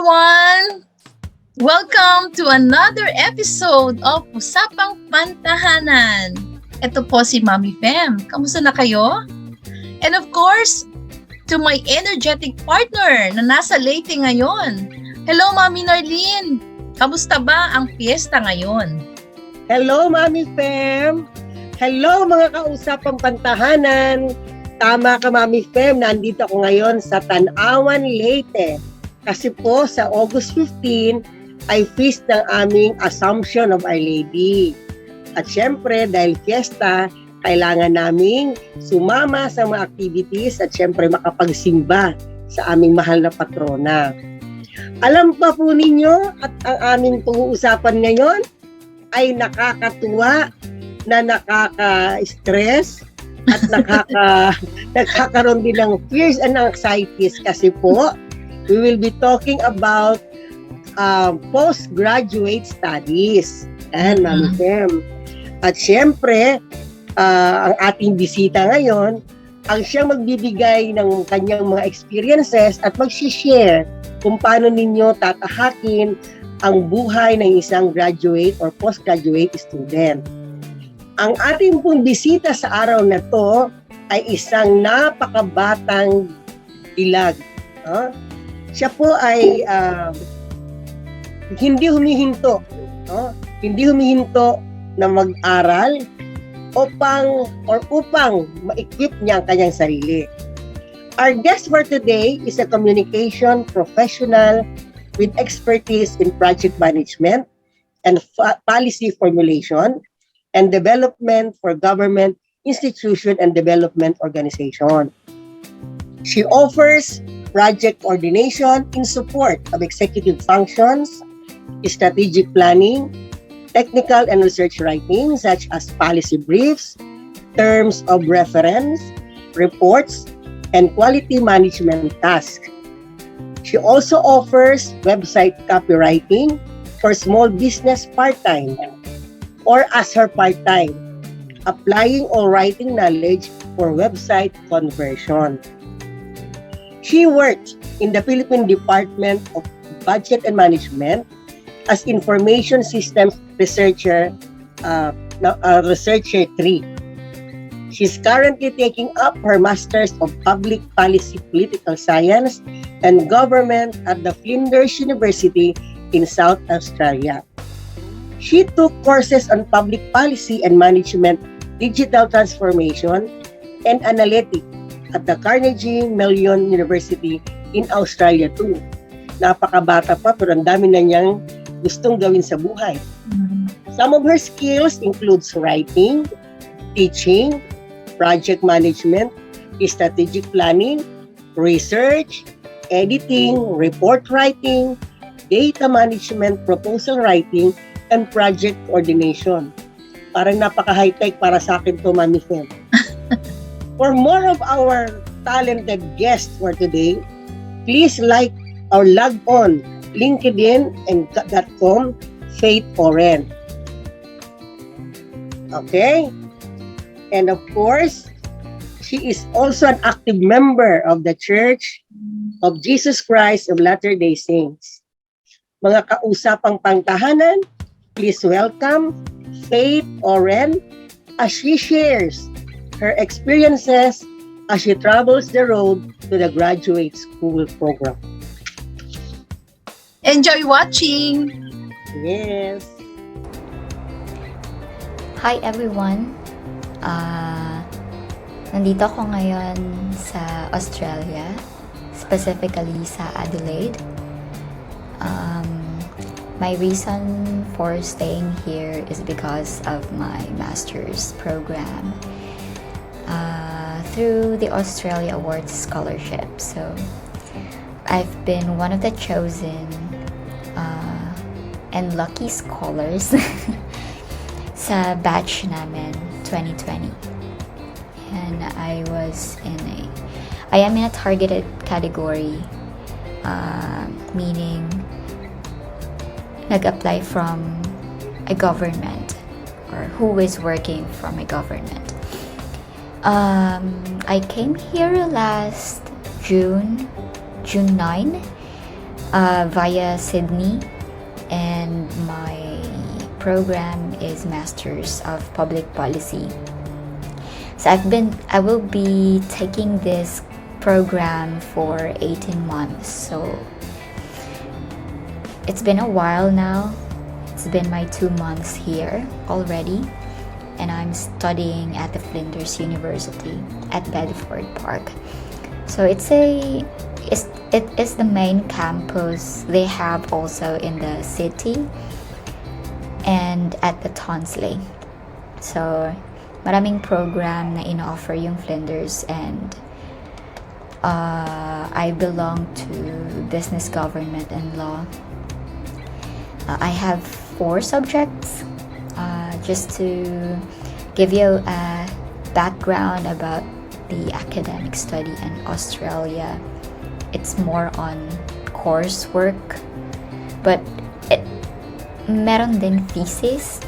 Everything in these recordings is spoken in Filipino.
everyone! Welcome to another episode of Usapang Pantahanan. Ito po si Mami Fem. Kamusta na kayo? And of course, to my energetic partner na nasa Leyte ngayon. Hello, Mami Narlene! Kamusta ba ang fiesta ngayon? Hello, Mami Fem! Hello, mga kausapang pantahanan! Tama ka, Mami Fem, nandito ako ngayon sa Tanawan, Leyte. Kasi po sa August 15 ay feast ng aming Assumption of Our Lady. At syempre, dahil fiesta, kailangan naming sumama sa mga activities at syempre makapagsimba sa aming mahal na patrona. Alam pa po ninyo at ang aming pag-uusapan ngayon ay nakakatuwa, na nakaka-stress at nakakaroon din ng fears and anxieties kasi po we will be talking about postgraduate studies. And Mami Fem. At syempre, ang ating bisita ngayon, ang siyang magbibigay ng kanyang mga experiences at mag-share kung paano ninyo tatahakin ang buhay ng isang graduate or postgraduate student. Ang ating pong bisita sa araw na to ay isang napakabatang dilag. Siya po ay hindi humihinto. Hindi humihinto na mag-aral upang ma-equip niya ang kanyang sarili. Our guest for today is a communication professional with expertise in project management and policy formulation and development for government, institution, and development organization. She offers project coordination in support of executive functions, strategic planning, technical and research writing such as policy briefs, terms of reference, reports, and quality management tasks. She also offers website copywriting for small business part-time or as her part-time, applying or writing knowledge for website conversion. She worked in the Philippine Department of Budget and Management as Information Systems Researcher, Researcher 3. She's currently taking up her Masters of Public Policy Political Science and Government at the Flinders University in South Australia. She took courses on public policy and management, digital transformation, and analytics at the Carnegie Mellon University in Australia too. Napakabata pa pero ang dami na niyang gustong gawin sa buhay. Some of her skills includes writing, teaching, project management, strategic planning, research, editing, report writing, data management, proposal writing, and project coordination. Parang napaka-high-tech para sa akin to, Mami Fem. For more of our talented guests for today, please like or log on LinkedIn and .com Faith Oren. Okay? And of course, she is also an active member of the Church of Jesus Christ of Latter-day Saints. Mga kausapang pantahanan, please welcome Faith Oren as she shares her experiences as she travels the road to the graduate school program. Enjoy watching! Yes. Hi everyone! Nandito ako ngayon sa Australia, specifically sa Adelaide. My reason for staying here is because of my master's program through the Australia Awards Scholarship. So, I've been one of the chosen and lucky scholars sa batch namin 2020. And I am in a targeted category, meaning nag-apply from a government or who is working from a government. I came here last June 9 via Sydney, and my program is Masters of Public Policy. So I will be taking this program for 18 months. So it's been a while now. It's been my 2 months here already, and I'm studying at the Flinders University at Bedford Park. So it is the main campus they have also in the city and at the Tonsley. So maraming program na ino-offer yung Flinders, and I belong to business, government, and law. I have 4 subjects. Just to give you a background about the academic study in Australia, it's more on coursework, but meron din thesis,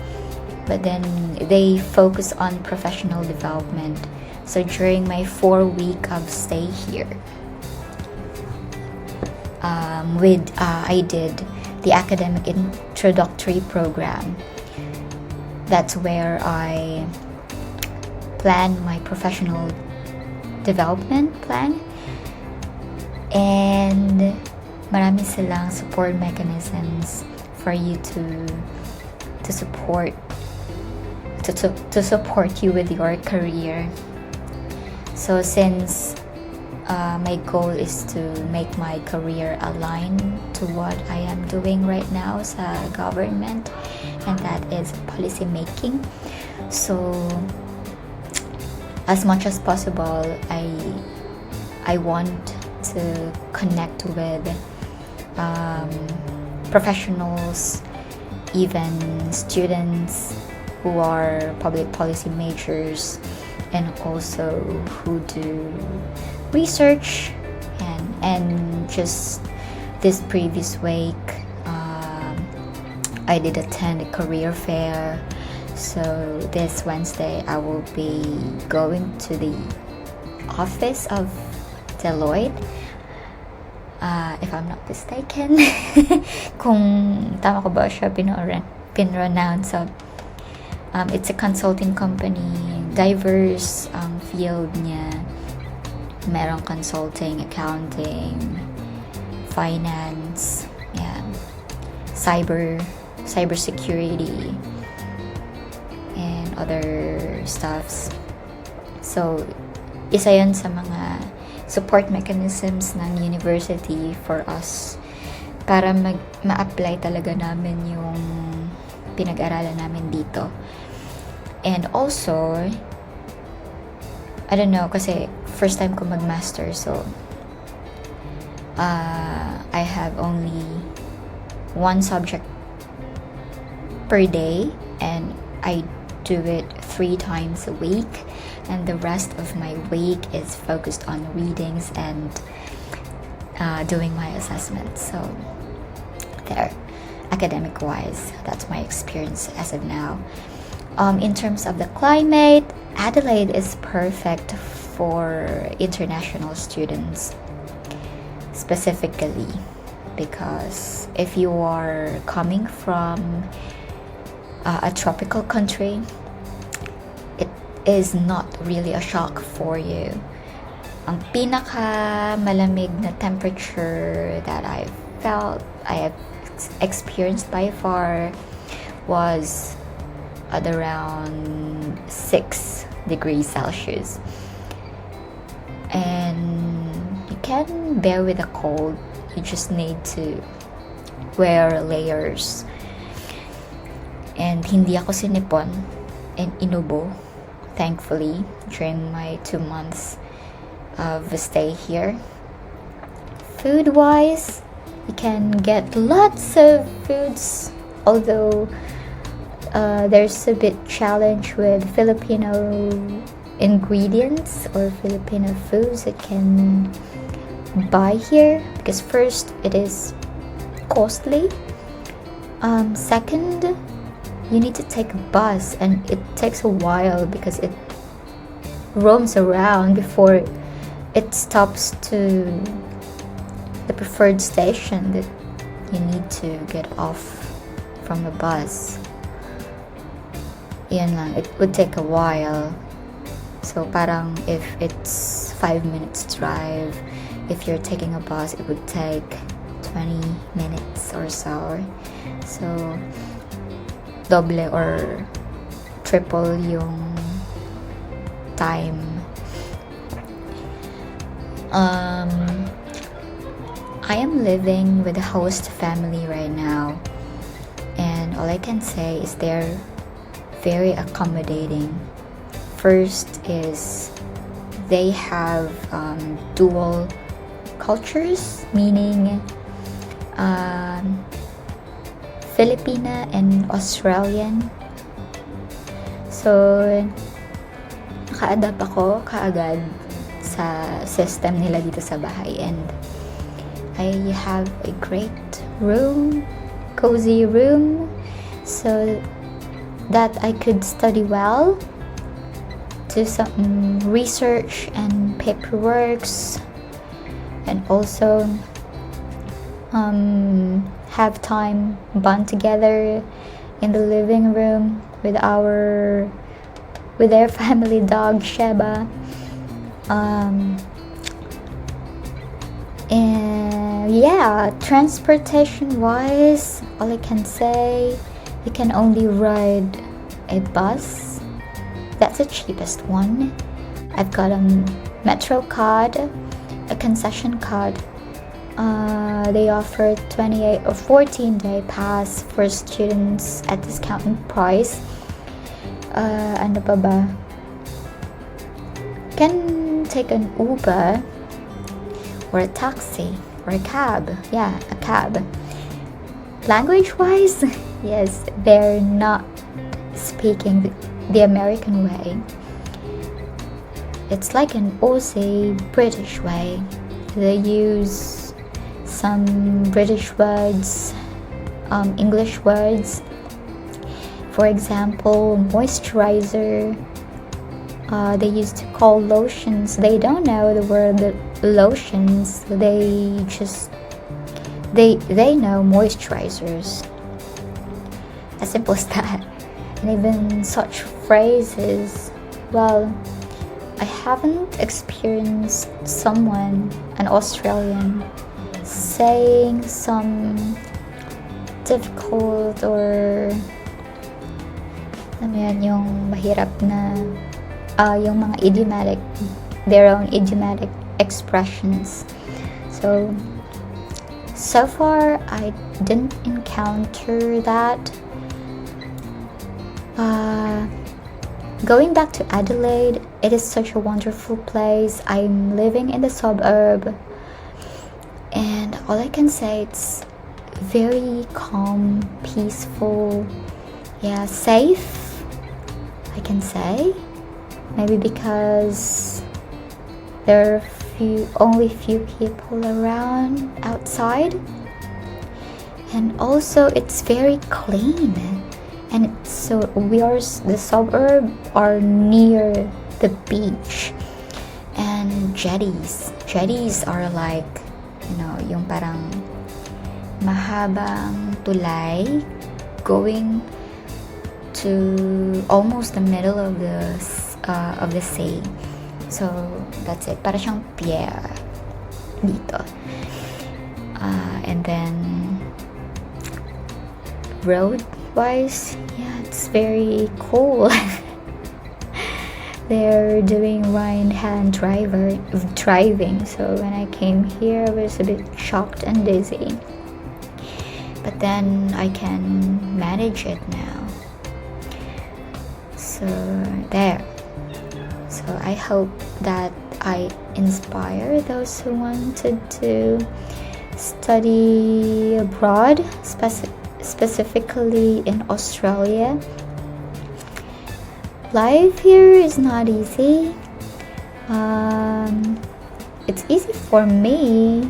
but then they focus on professional development. So during my 4-week of stay here, I did the academic introductory program. That's where I plan my professional development plan, and marami silang support mechanisms for you to support you with your career. So since my goal is to make my career align to what I am doing right now sa government, and that is policy making. So as much as possible, I want to connect with professionals, even students who are public policy majors, and also who do research. And just this previous week, I did attend a career fair. So this Wednesday I will be going to the office of Deloitte, if I'm not mistaken. Kung tama ko ba siya pinronounce. So it's a consulting company, diverse field niya. Merong consulting, accounting, finance, cybersecurity, and other stuffs. So isa yun sa mga support mechanisms ng university for us para ma-apply talaga namin yung pinag-aralan namin dito. And also, I don't know, kasi first time ko mag-master, so I have only 1 subject per day, and I do it 3 times a week, and the rest of my week is focused on readings and doing my assessments. So there, academic wise, that's my experience as of now. In terms of the climate, Adelaide is perfect for international students, specifically because if you are coming from a tropical country, it is not really a shock for you. Ang pinaka malamig na temperature that I have experienced by far was at around 6 degrees Celsius, and you can bear with the cold. You just need to wear layers. And hindi ako sinipon and inubo, thankfully, during my 2 months of stay here. Food wise, you can get lots of foods, although there's a bit challenge with Filipino ingredients or Filipino foods that can buy here, because first, it is costly. Second, you need to take a bus, and it takes a while because it roams around before it stops to the preferred station that you need to get off from the bus. Yun lang, it would take a while. So parang if it's 5 minutes drive, if you're taking a bus, it would take 20 minutes or so. So double or triple yung time. I am living with a host family right now, and all I can say is they're very accommodating. First is they have dual cultures, meaning Filipina and Australian. So naka-adapt ako kaagad sa system nila dito sa bahay, and I have a great room, cozy room, so that I could study well, do some research and paperworks, and also have time bond together in the living room with their family dog Sheba. And yeah, transportation wise, all I can say, you can only ride a bus. That's the cheapest one. I've got a Metro card, a concession card. They offer 28 or 14-day pass for students at discounted price. Ano pa ba? Can take an Uber or a taxi or a cab. Yeah, a cab. Language-wise, yes, they're not speaking the American way. It's like an Aussie British way. They use some British words, English words. For example, moisturizer. They used to call lotions. They don't know the word lotions. They know moisturizers. As simple as that. And even such phrases. Well, I haven't experienced someone, an Australian, saying some difficult or yung mahirap na yung mga idiomatic, their own idiomatic expressions. So far I didn't encounter that. Going back to Adelaide, it is such a wonderful place. I'm living in the suburb, and all I can say, it's very calm, peaceful, yeah, safe, I can say. Maybe because there are only few people around outside, and also it's very clean. And the suburb are near the beach and jetties. Jetties are like, yung parang mahabang tulay going to almost the middle of the sea. So that's it. Para siyang pier dito. And then road wise, yeah, it's very cool. They're doing right-hand driving, so when I came here I was a bit shocked and dizzy, but then I can manage it now. So there. So I hope that I inspire those who wanted to study abroad, specifically in Australia. Life here is not easy. It's easy for me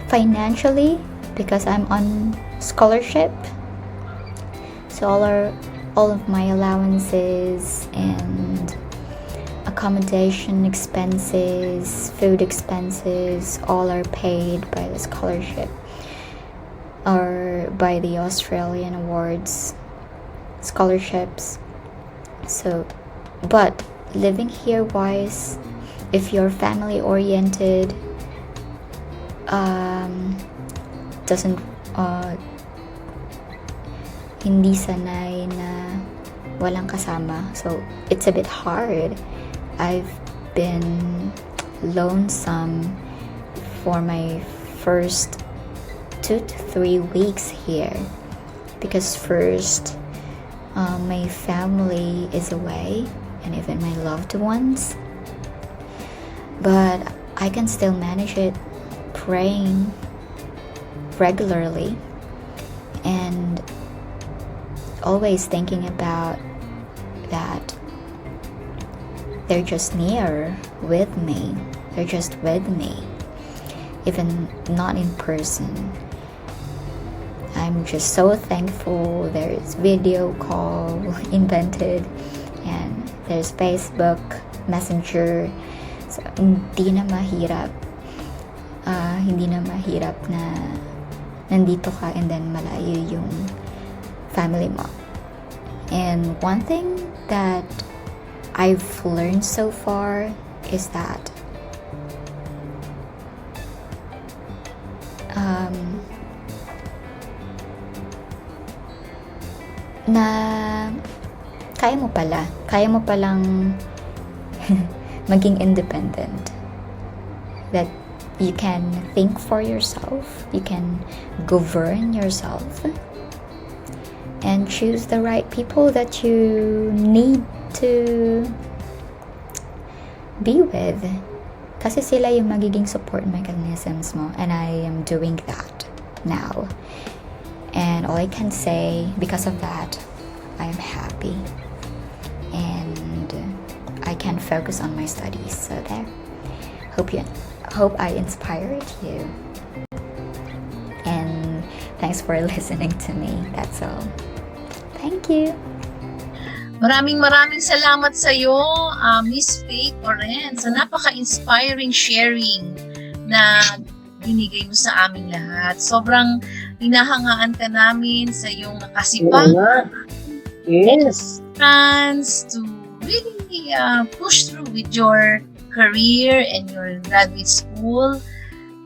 financially because I'm on scholarship. So all of my allowances and accommodation expenses, food expenses, all are paid by the scholarship or by the Australian awards scholarships. So, but living here wise, if you're family oriented, doesn't hindi sanay na walang kasama, so it's a bit hard. I've been lonesome for my first 2 to 3 weeks here because first my family is away and even my loved ones, but I can still manage it praying regularly and always thinking about that they're just near with me. They're just with me, even not in person. I'm just so thankful there's video call invented and there's Facebook Messenger. So, hindi na mahirap na nandito ka and then malayo yung family mo. And one thing that I've learned so far is that na kaya mo palang maging independent, that you can think for yourself, you can govern yourself and choose the right people that you need to be with, kasi sila yung magiging support mechanisms mo, and I am doing that now. And all I can say, because of that, I am happy and I can focus on my studies. So there. Hope I inspired you. And thanks for listening to me. That's all. Thank you. Maraming salamat sa iyo, Miss Faith Oren, sa napaka-inspiring sharing na binigay mo sa aming lahat. Sobrang hinahangaan ka namin sa iyong nakasipang Yes. chance to really push through with your career and your graduate school.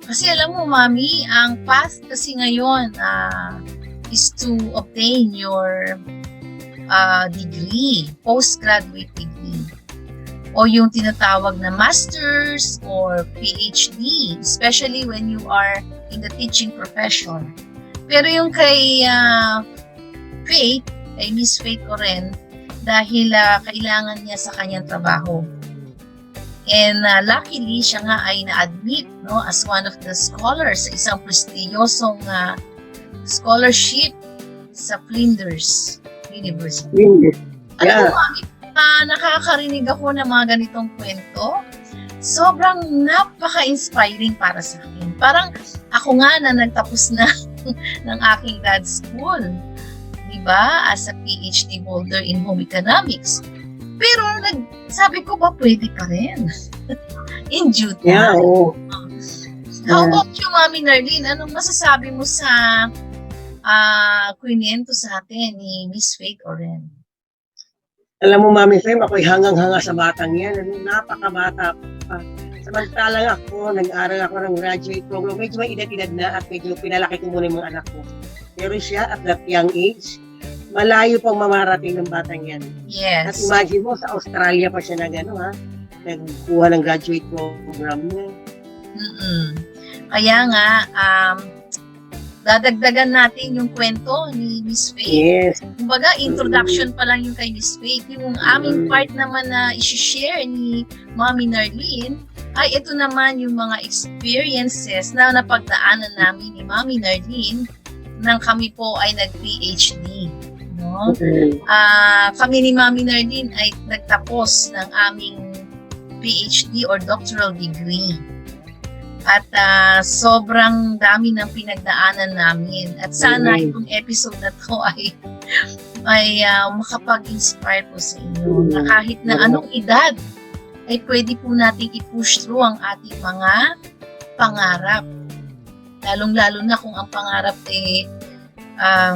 Kasi alam mo, Mami, ang path kasi ngayon is to obtain your degree, postgraduate degree, o yung tinatawag na master's or PhD, especially when you are in the teaching profession. Pero yung kay Faith, kay Miss Faith Oren, dahil kailangan niya sa kanyang trabaho. And luckily, siya nga ay na-admit as one of the scholars sa isang prestiyosong scholarship sa Flinders University. Yeah. Alam mo, nakakarinig ako ng mga ganitong kwento. Sobrang napaka-inspiring para sa akin. Parang ako nga na nagtapos na ng aking grad school, diba? As a PhD holder in home economics. Pero sabi ko ba pwede pa rin? In due time. Yeah, oh. How about you, Mami Narlene? Anong masasabi mo sa kwento sa atin ni Miss Faith Oren? Alam mo, Mami Fem, ako'y hangang-hanga sa batang yan. Napakabata pa. Samantalang ako, nag-aral ako ng graduate program. Medyo may edad-edad na at medyo pinalaki ko muna yung mga anak ko. Pero siya, at that young age, malayo pang mamarating ng batang yan. Yes. At imagine mo, sa Australia pa siya nagkuha ng graduate program niya. Kaya nga, dadagdagan natin yung kwento ni Miss Faith. Yes. Kumbaga, introduction pa lang yung kay Miss Faith. Yung aming part naman na isi-share ni Mami Narlene, ay ito naman yung mga experiences na napagdaanan namin ni Mami Narlene nang kami po ay nag-PhD. No? Kami ni Mami Narlene ay nagtapos ng aming PhD or doctoral degree. At sobrang dami ng pinagdaanan namin. At sana itong episode na to ay makapag-inspire po sa inyo na kahit na anong edad ay pwede po nating i-push through ang ating mga pangarap. Lalong-lalo na kung ang pangarap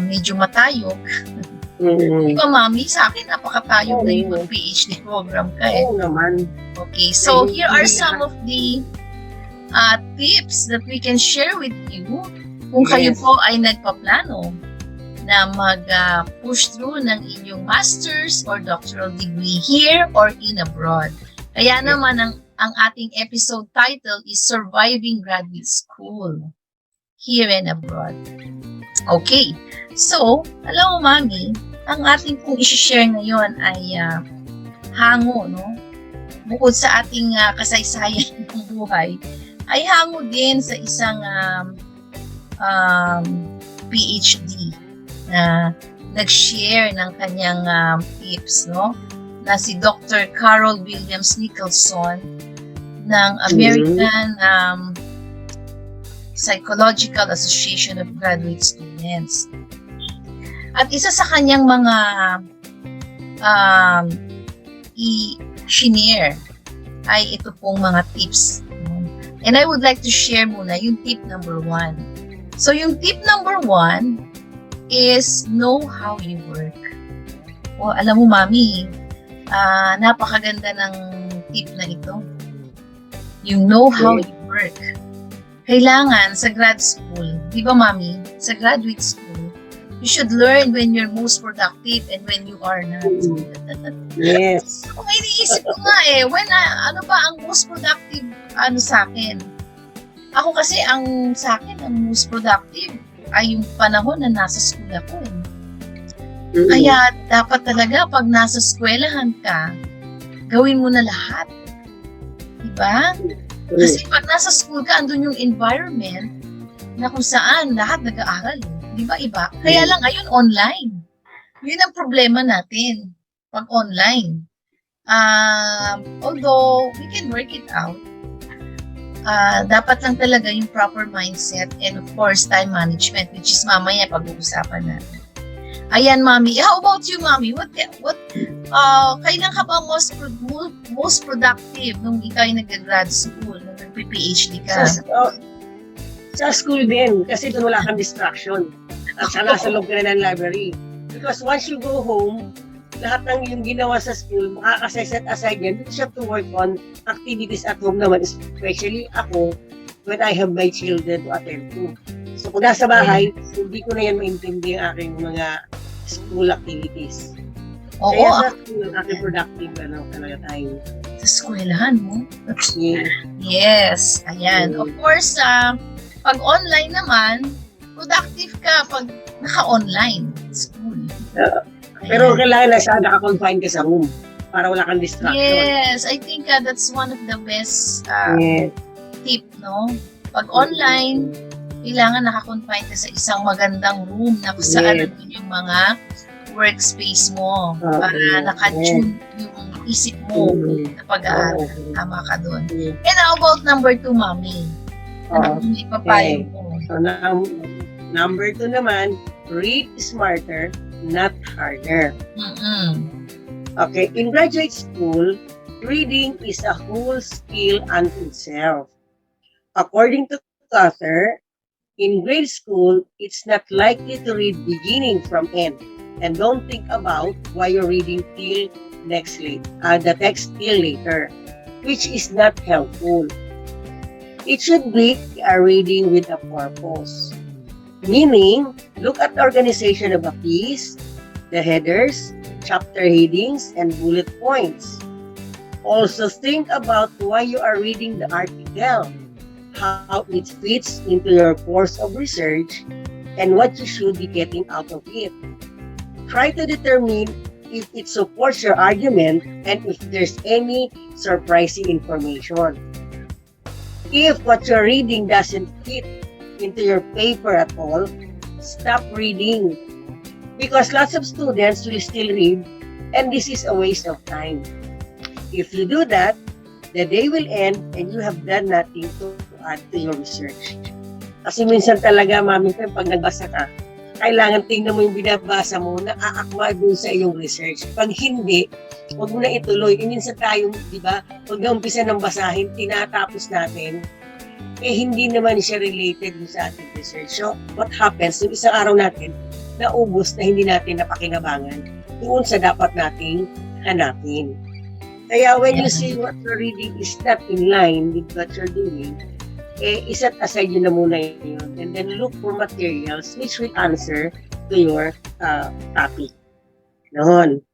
medyo matayog. Di ba, Mami? Sa akin, napakatayog na yung PhD program ka Oo naman. Okay, so here are some of the tips that we can share with you kung kayo po ay nagpaplano na mag-push through ng inyong master's or doctoral degree here or in abroad. Kaya naman ang ating episode title is Surviving Graduate School Here and Abroad. Okay, so, alam mo, Mami, ang ating pong isi-share ngayon ay hango, no? Bukod sa ating kasaysayan ng buhay, ay hango din sa isang PhD na nag-share ng kanyang tips, no? Na si Dr. Carol Williams Nicholson ng American Psychological Association of Graduate Students. At isa sa kanyang mga i-share ay ito pong mga tips. And I would like to share muna yung tip number 1. So yung tip number 1 is know how you work. O alam mo, Mami, napakaganda ng tip na ito. Yung know how you work. Kailangan sa grad school, di ba, Mami? Sa graduate school, you should learn when you're most productive and when you are not. Yes. Kung iniisip ko nga ano ba ang most productive sa akin? Ako kasi sa akin, ang most productive ay yung panahon na nasa school ako Kaya dapat talaga pag nasa eskwelahan ka, gawin mo na lahat. Diba? Kasi pag nasa school ka, andun yung environment na kung saan lahat nag-aaral. Diba iba? Kaya lang ngayon online. Yun ang problema natin pag online. Although we can work it out, dapat lang talaga yung proper mindset and of course time management, which is mamaya pag-uusapan natin. Ayan, Mami. How about you, Mami? Kailan ka ba most productive nung ikaw ay nag-grad school, nung nag-PhD ka? Sa school din, kasi doon wala kang distraction. At saka nasa loob ka na ng library. Because once you go home, lahat ng yung ginawa sa school, makakaset aside yan, because you have to work on activities at home naman, especially ako, when I have my children to attend to. So kung nasa bahay, hindi ko na yan maintindihan ang aking mga school activities. Kaya sa school, aking productive talaga tayo. Sa eskwelahan mo? Yeah. Yes, ayan. Of course, pag online naman, productive ka pag naka-online school. Pero kailangan na siya naka-confine ka sa room para wala kang distraction. Yes, I think that's one of the best tip, no? Pag online, kailangan naka-confine ka sa isang magandang room na kung saan nandun yung mga workspace mo para naka-tune yung isip mo na pag-aaral. Tama ka doon. And how about number 2, Mami? Ano yung ipapayo mo? So, number 2 naman, read smarter, not harder. Okay, in graduate school, reading is a whole skill unto itself. According to the author, in grade school, it's not likely to read beginning from end, and don't think about why you're reading till the text till later, which is not helpful. It should be a reading with a purpose. Meaning, look at the organization of a piece, the headers, chapter headings, and bullet points. Also think about why you are reading the article, how it fits into your course of research, and what you should be getting out of it. Try to determine if it supports your argument and if there's any surprising information. If what you're reading doesn't fit into your paper at all, stop reading. Because lots of students will still read, and this is a waste of time. If you do that, the day will end and you have done nothing to add to your research. Kasi minsan talaga, Mami, pag nagbasa ka, kailangan tingnan mo yung binabasa mo na aakma dun sa iyong research. Pag hindi, huwag mo na ituloy. Minsan tayo, di ba, pag naumpisa ng basahin, tinatapos natin, hindi naman siya related sa ating research. So, what happens, yung isang araw natin, naubos na hindi natin napakinabangan doon sa dapat nating hanapin. Kaya when you see what you're reading is not in line with what you're doing, iset aside yun na muna yun. And then look for materials which will answer to your topic. Noon.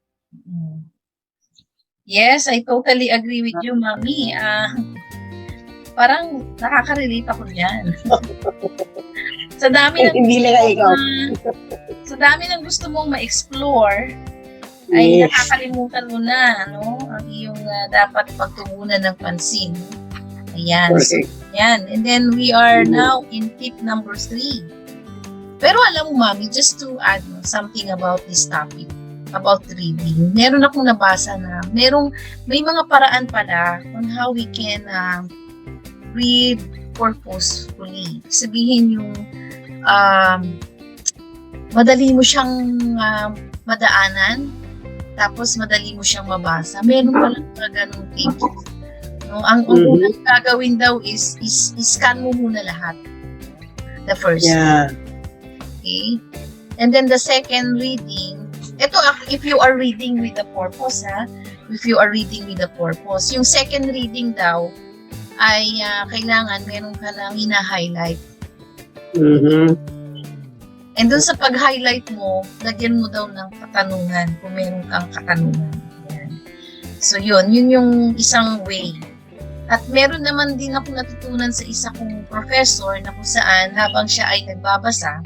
Yes, I totally agree with you, Mami. Parang nakaka-relate ako dyan. Sa dami ng hindi lang ikaw. Sa dami ng gusto mong ma-explore, ay nakakalimutan mo na, no? Ang iyong dapat pagtuunan ng pansin. Ayan. So, yan. And then we are now in tip number 3. Pero alam mo, Mami, just to add something about this topic, about reading, meron akong nabasa na may mga paraan pala on how we can read purposefully. Sabihin yung madali mo siyang madaanan, tapos madali mo siyang mabasa. Meron palang mga ganong tips. No, ang unang gagawin daw is scan mo muna lahat. The first. Yeah. Okay? And then the second reading, ito if you are reading with a purpose, if you are reading with a purpose, yung second reading daw ay kailangan meron ka lang hina-highlight. And dun sa pag-highlight mo, lagyan mo daw ng katanungan kung meron kang katanungan. Yan. So yun yung isang way. At meron naman din ako natutunan sa isa kong professor na kung saan habang siya ay nagbabasa,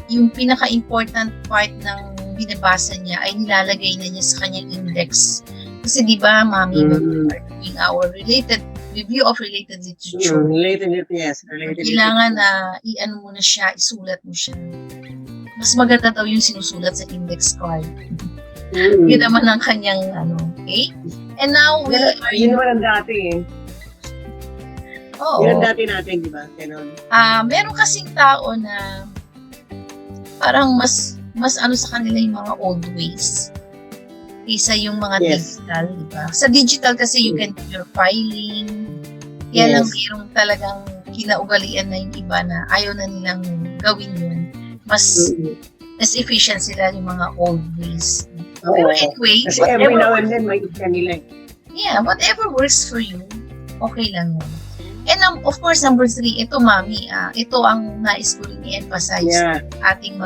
yung pinaka-important part ng binabasa niya ay nilalagay na niya sa kanyang index. Kasi di ba, Mami, we are doing our review of related literature. Related, yes. Kailangan na i-ano mo na siya, isulat mo siya. Mas maganda daw yung sinusulat sa index card. Yun naman ang kanyang okay? And now, yun naman ang dati Oo. Yun ang dati natin, di ba? Meron kasing tao na parang mas sa kanila yung mga old ways kaysa yung mga digital, di ba? Sa digital kasi you can do your filing. Kaya lang mayroong talagang kinaugalian na yung iba na ayaw na nilang gawin yun. Mas efficient sila yung mga old ways. Pero anyway, kasi every now and then may isa nila. Yeah, whatever works for you, okay lang yun. And of course, number 3, ito, Mami, ito ang nais ko rin i-emphasize ating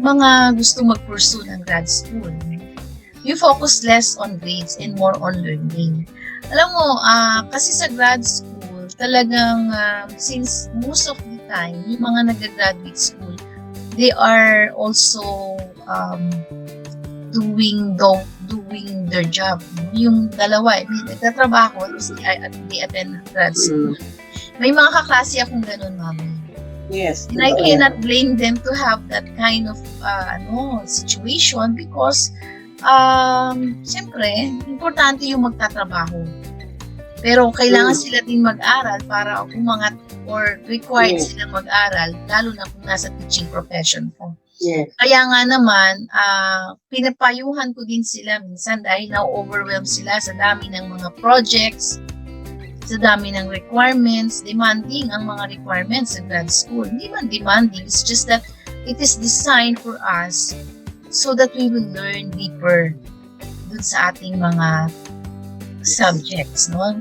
mga gusto mag-pursue ng grad school. You focus less on grades and more on learning. Alam mo, kasi sa grad school, talagang since most of the time, yung mga nag-graduate school, they are also doing their job. Yung dalawa, nagtatrabaho at they attend grad school. May mga kaklase akong ganun, Mami. Yes. And I cannot blame them to have that kind of situation because siyempre, importante yung magtatrabaho. Pero kailangan sila din mag-aral para umangat or required silang mag-aral, lalo na kung nasa teaching profession ka. Kaya nga naman, pinapayuhan ko din sila minsan dahil na-overwhelm sila sa dami ng mga projects, sa dami ng requirements, demanding ang mga requirements sa grad school. Hindi man demanding, it's just that it is designed for us so that we will learn deeper dun sa ating mga subjects, no?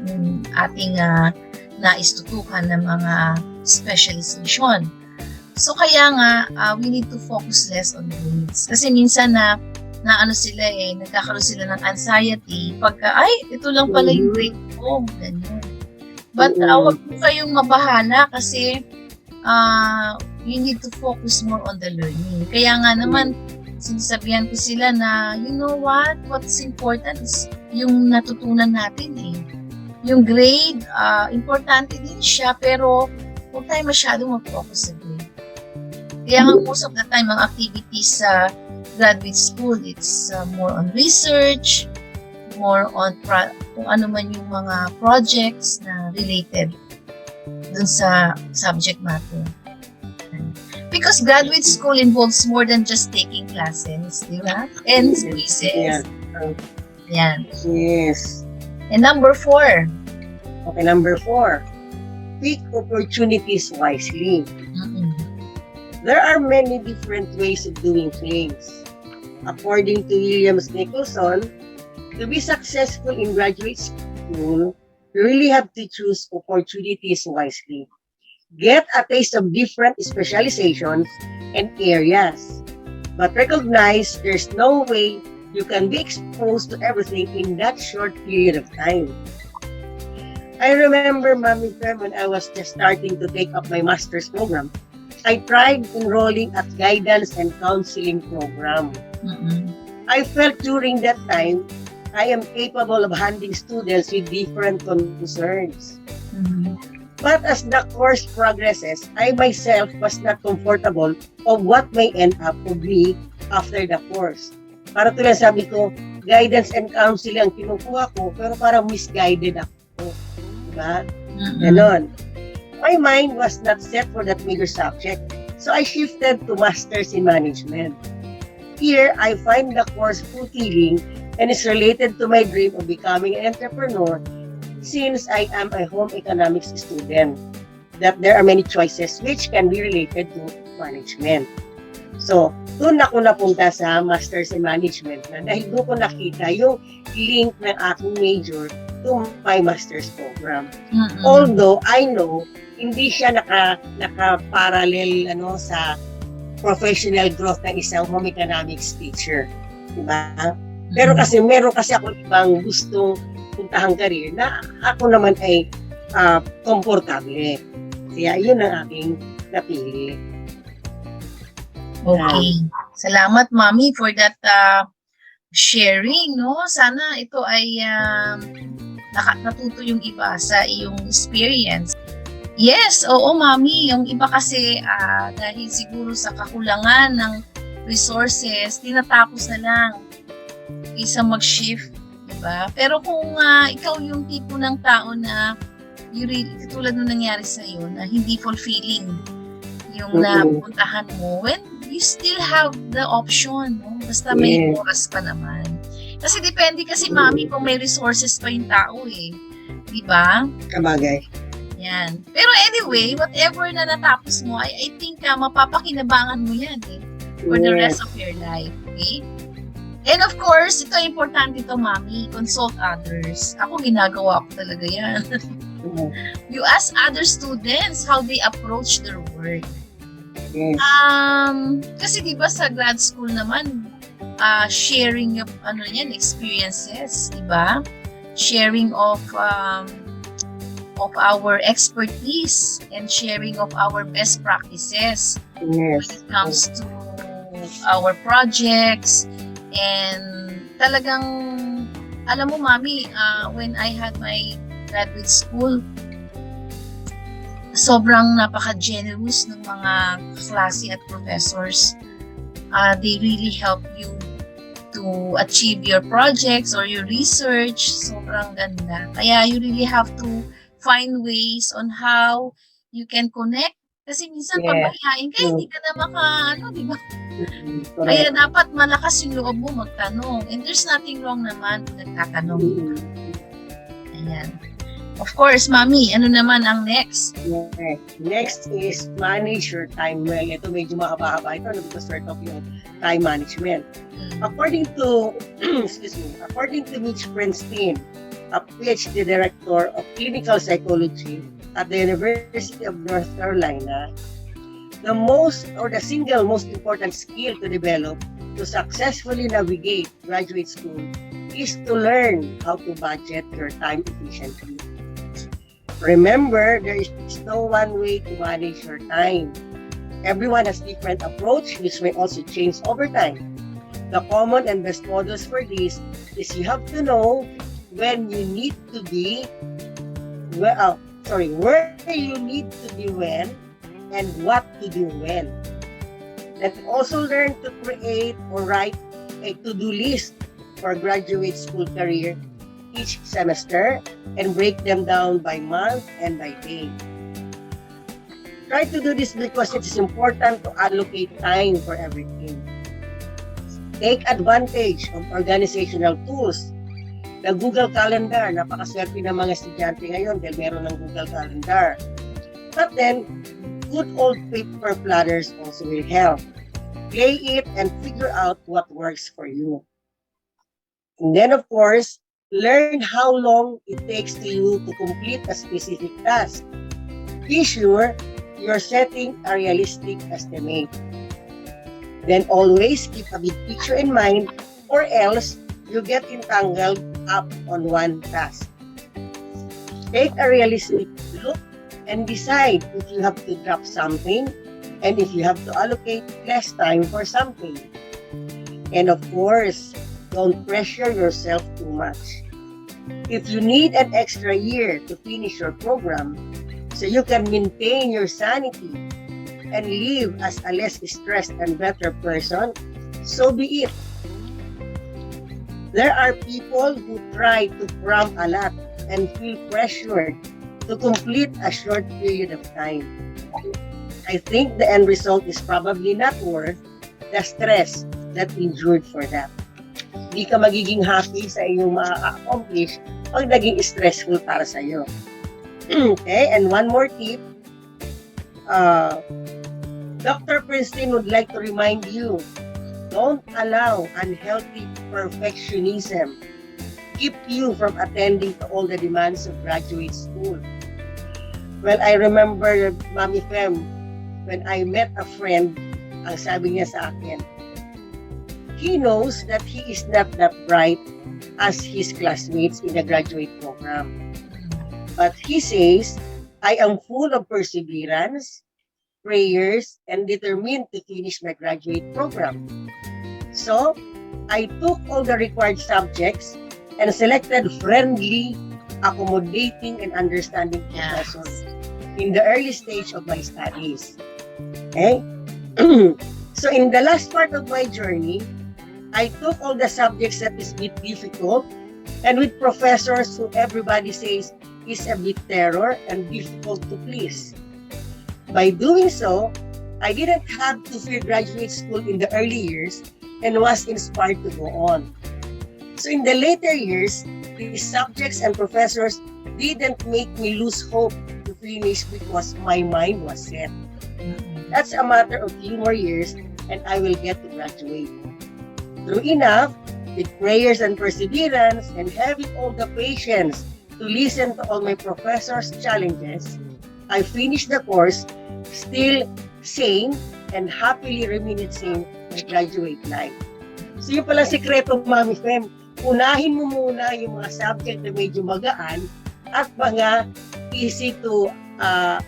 Ating naistutukan ng mga specialization. So kaya nga, we need to focus less on grades. Kasi minsan na sila nagkakaroon sila ng anxiety pagka, ito lang pala yung grade ko. Ganyan. But wag mo kayong mabahala kasi you need to focus more on the learning. Kaya nga naman, sinasabihan ko sila na, you know what's important is yung natutunan natin Yung grade, importante din siya, pero huwag tayo masyadong mag-focus sa grade. Kaya nga most of the time, ang activities sa graduate school, it's more on research, more on kung ano man yung mga projects na related dun sa subject matter. Because graduate school involves more than just taking classes, di ba? And quizzes. Yan. Yes. And number 4. Okay, number 4. Pick opportunities wisely. Mm-mm. There are many different ways of doing things. According to Williams Nicholson, to be successful in graduate school, you really have to choose opportunities wisely. Get a taste of different specializations and areas. But recognize there's no way you can be exposed to everything in that short period of time. I remember, Mami Fem, when I was just starting to take up my master's program, I tried enrolling at guidance and counseling program. Mm-mm. I felt during that time, I am capable of handling students with different concerns. Mm-hmm. But as the course progresses, I myself was not comfortable of what may end up of me after the course. Para tulad sabi ko, guidance and counseling ang kinukuha ko, pero parang misguided ako. Diba? Ganon. My mind was not set for that major subject, so I shifted to Masters in Management. Here, I find the course fulfilling and is related to my dream of becoming an entrepreneur since I am a home economics student. That there are many choices which can be related to management. So, doon ako napunta sa Masters in Management na dahil doon ko nakita yung link ng aking major to my master's program. Mm-mm. Although, I know, hindi siya naka-parallel sa professional growth ng isang home economics teacher. Diba? Pero meron kasi ako ibang gustong puntahang career na ako naman ay komportable. Kaya yun ang aking napili. Okay. Salamat, Mami, for that sharing, no? Sana ito ay natuto yung iba sa iyong experience. Yes, oo, Mami. Yung iba kasi dahil siguro sa kakulangan ng resources, tinatapos na lang kaysa mag-shift, diba? Pero kung ikaw yung tipo ng tao na tulad nung nangyari sa'yo, na hindi fulfilling yung napuntahan mo, when you still have the option, no? Basta may oras pa naman. Kasi depende kasi, Mami, kung may resources pa yung tao eh. Diba? Kabagay. Yan. Pero anyway, whatever na natapos mo, I think mapapakinabangan mo yan eh. For the rest of your life. Okay? And of course, ito importante ito, Mami, consult others. Ako, ginagawa ko talaga yan. You ask other students how they approach their work. Yes. Kasi diba sa grad school naman, sharing of experiences, diba? Sharing of our expertise and sharing of our best practices when it comes to our projects. And talagang, alam mo, Mami, when I had my graduate school, sobrang napaka-generous ng mga klase at professors. They really help you to achieve your projects or your research. Sobrang ganda. Kaya you really have to find ways on how you can connect. Kasi minsan pagbayain ka, hindi ka na di ba? Kaya dapat malakas yung loob mo magtanong. And there's nothing wrong naman kung nagtatanong. Ayan. Of course, Mami, ano naman ang next? Okay. Next is manage your time well. Ito medyo mahaba-haba. Ito because we're talking about time management. According to Mitch Prinstein, a PhD director of clinical psychology at the University of North Carolina, the single most important skill to develop to successfully navigate graduate school is to learn how to budget your time efficiently. Remember, there is no one way to manage your time. Everyone has different approach, which may also change over time. The common and best models for this is you have to know when you need to be, where you need to be when, and what to do when. Let's also learn to create or write a to-do list for graduate school career each semester and break them down by month and by day. Try to do this because it is important to allocate time for everything. Take advantage of organizational tools. The Google Calendar, napakaswerte ng mga estudyante ngayon dahil meron ng Google Calendar. But then, good old paper planners also will help. Play it and figure out what works for you. And then, of course, learn how long it takes to you to complete a specific task. Be sure you're setting a realistic estimate. Then always keep a big picture in mind or else you get entangled up on one task. Take a realistic look and decide if you have to drop something and if you have to allocate less time for something. And of course, don't pressure yourself too much. If you need an extra year to finish your program so you can maintain your sanity and live as a less stressed and better person, so be it. There are people who try to cram a lot and feel pressured to complete a short period of time. I think the end result is probably not worth the stress that endured for that. Hindi ka magiging happy sa iyong ma-accomplish pag naging stressful para sa iyo. Okay, and one more tip. Dr. Princeton would like to remind you, don't allow unhealthy perfectionism keep you from attending to all the demands of graduate school. Well, I remember, Mami Fem, when I met a friend, ang sabi niya sa akin, he knows that he is not that bright as his classmates in the graduate program. But he says, I am full of perseverance, prayers, and determined to finish my graduate program. So, I took all the required subjects and selected friendly, accommodating, and understanding professors in the early stage of my studies. Okay? So, in the last part of my journey, I took all the subjects that is a bit difficult and with professors who everybody says is a bit terror and difficult to please. By doing so, I didn't have to fear graduate school in the early years and was inspired to go on. So in the later years, these subjects and professors didn't make me lose hope to finish because my mind was set. That's a matter of few more years and I will get to graduate. True enough, with prayers and perseverance and having all the patience to listen to all my professors' challenges, I finished the course still sane and happily reminiscing my graduate life. So yun pala sikreto, Mami Fem. Unahin mo muna yung mga subject na medyo magaan at mga easy to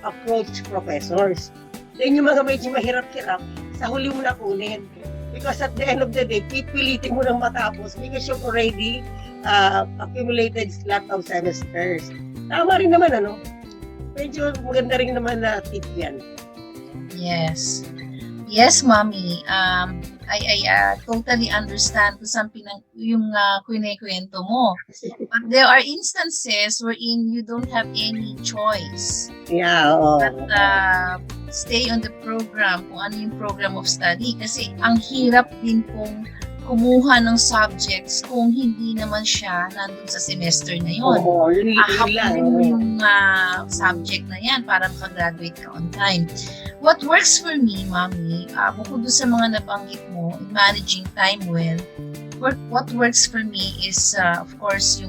approach professors. Then yung mga medyo mahirap-hirap, sa huli mo na kunin. Because at the end of the day, pipilitin mo nang matapos because you've already accumulated a lot of semesters. Tama rin naman, ano? Medyo maganda rin naman na tip yan. Yes. Yes, Mommy. I totally understand kung saan yung kwento mo. But there are instances wherein you don't have any choice. Yeah, oo. But stay on the program, kung ano yung program of study. Kasi ang hirap din pong kumuha ng subjects kung hindi naman siya nandun sa semester na yun. Oo, yun lang. Ahapin mo yung subject na yan para makagraduate ka on time. What works for me, Mommy, bukod doon sa mga nabanggit mo, in managing time well, what works for me is, of course,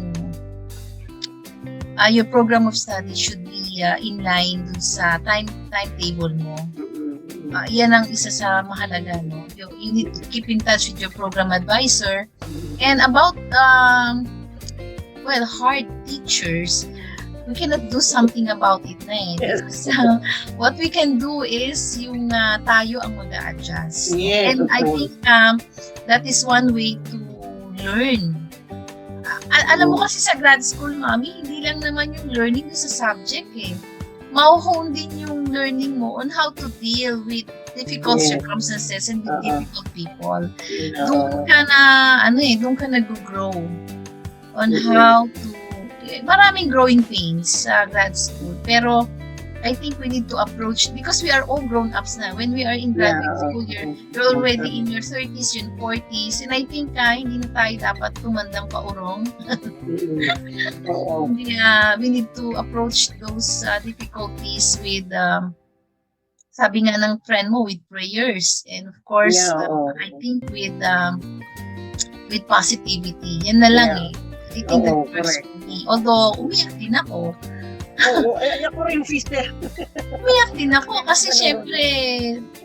your program of study should be in line dun sa timetable mo. Yan ang isa sa mahalaga, no? You need to keep in touch with your program advisor. And about, hard teachers, we cannot do something about it na eh. Yes. So, what we can do is yung tayo ang mag-a-adjust. Yes, And I think that is one way to learn. Alam mo kasi sa grad school, Mami, hindi lang naman yung learning sa subject eh. Mauhone din yung learning mo on how to deal with difficult circumstances and with difficult people. Doon ka na, doon ka nag-grow on how to, maraming growing pains sa grad school. Pero, I think we need to approach, because we are all grown-ups na. When we are in graduate school, you're already in your 30s, your 40s, and I think hindi na tayo dapat tumandang paurong. We need to approach those difficulties with, sabi nga ng friend mo, with prayers. And of course, I think with positivity. Yan na lang I think that works for me. Although, umiyak din ako. Ako rin, sister. Umiyak din ako kasi syempre,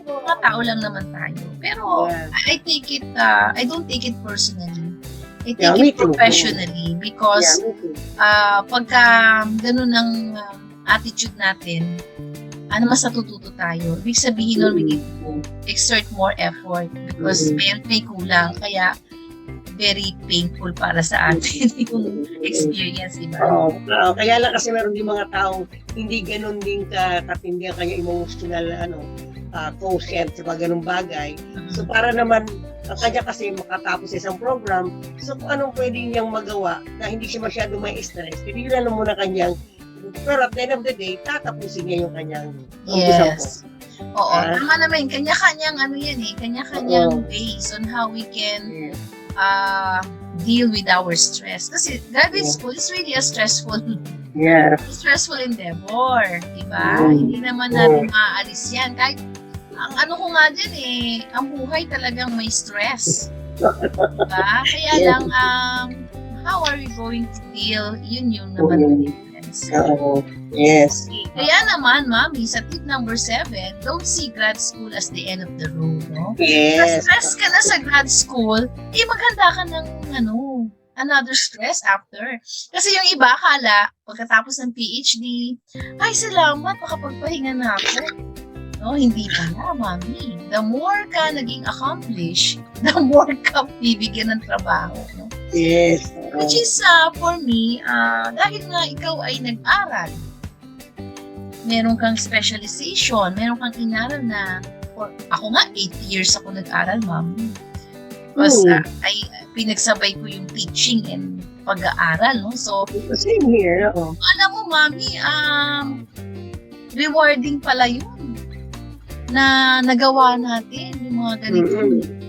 mga tao lang naman tayo. Pero, I take it, I don't take it personally. I take it professionally because pagka ganun ang attitude natin, mas natututo tayo. Ibig sabihin nun, we need to exert more effort because may kulang. Kaya, very painful para sa atin yung experience, diba? Kaya lang kasi meron din mga taong hindi ganun din katindi ang kanya emotional quotient sa mga ganung bagay. So para naman ang kanya kasi makatapos sa isang program, so kung anong pwede niyang magawa na hindi siya masyado may stress, tinigilan na muna kanyang, pero at the end of the day, tatapusin niya yung kanyang yes. Oo, tama naman. Kanya-kanyang kanya-kanyang ways on how we can deal with our stress. Kasi graduate school is really a stressful endeavor. Diba? Hindi naman natin maaalis yan. Kahit, ang ko nga dyan ang buhay talagang may stress. Diba? Kaya lang, how are we going to deal? Yun yung naman ang difference. Yes. Kaya naman, Mami, sa tip number 7, don't see grad school as the end of the road, no? Yes. Na-stress ka na sa grad school, maghanda ka ng, another stress after. Kasi yung iba, akala, pagkatapos ng PhD, ay, salamat, makapagpahinga na ako. No, hindi pala, Mami. The more ka naging accomplished, the more ka bibigyan ng trabaho, no? Yes. Which is, for me, dahil nga ikaw ay nag-aral, meron kang specialization, meron kang inaral na, ako nga, 8 years ako nag-aral, Ma'am. Because pinagsabay ko yung teaching and pag-aaral, no? So, same here. Alam mo, Mami, rewarding pala yun na nagawa natin, yung mga ganito.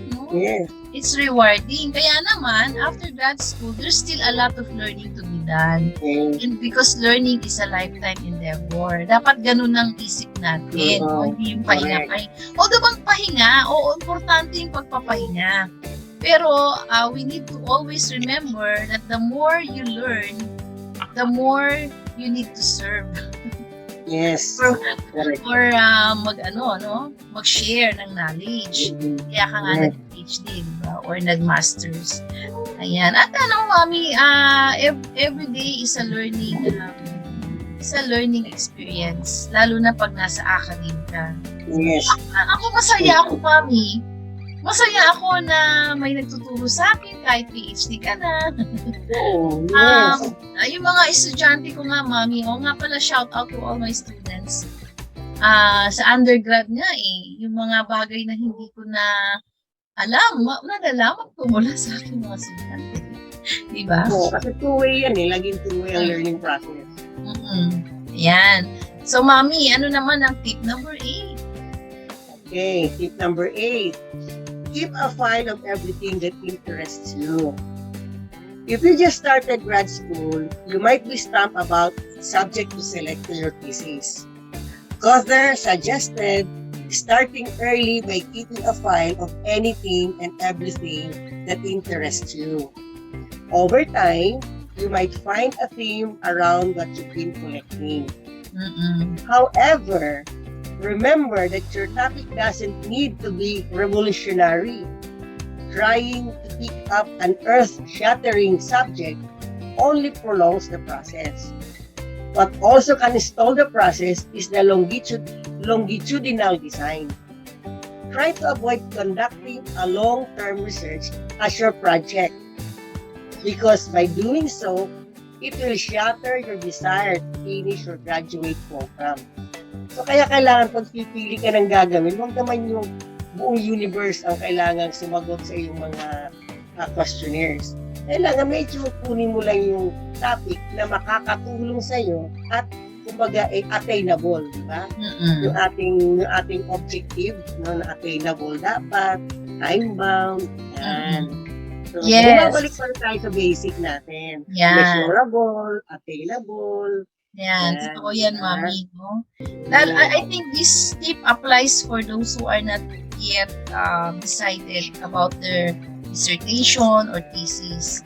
No? Yes. It's rewarding. Kaya naman, after grad school, there's still a lot of learning to be done. And because learning is a lifetime endeavor, dapat ganun ang isip natin. Hindi yung pahinga. Although bang pahinga, importante yung pagpapahinga. Pero we need to always remember that the more you learn, the more you need to serve. Yes. Or mag-share ng knowledge. Kaya ka nga nag-PhD, diba? Or nag-masters. Ayan. At Mami, every day is a learning experience. Lalo na pag nasa academe ka. Yes. Ako masaya ako, Mami. Masaya ako na may nagtuturo sa akin kahit PhD ka na. Yes. Yung mga estudyante ko nga, Mami, nga pala, shout out to all my students. Sa undergrad nga yung mga bagay na hindi ko na alam, nalalaman ko mula sa aking mga estudyante. Diba? Kasi two-way yan laging two-way ang learning process. Ayan. So, Mami, ano naman ang tip number 8? Okay, tip number 8. Keep a file of everything that interests you. If you just started grad school, you might be stumped about subject to select for your thesis. Gother suggested starting early by keeping a file of anything and everything that interests you. Over time, you might find a theme around what you've been collecting. However, remember that your topic doesn't need to be revolutionary. Trying to pick up an earth-shattering subject only prolongs the process. What also can stall the process is the longitudinal design. Try to avoid conducting a long-term research as your project, because by doing so, it will shatter your desire to finish your graduate program. So kaya kailangan pag pipili ka ng gagawin, huwag naman yung buong universe ang kailangan sumagot sa iyong mga questionnaires. Kailangan medyo kunin mo lang yung topic na makakatulong sa iyo at kumbaga attainable, di ba? Yung ating objective, no, na attainable dapat, time bound, yan. So, bumabalik pa tayo sa basic natin. Measurable, attainable. Yan, totoo yan, Mami. No? I think this tip applies for those who are not yet decided about their dissertation or thesis.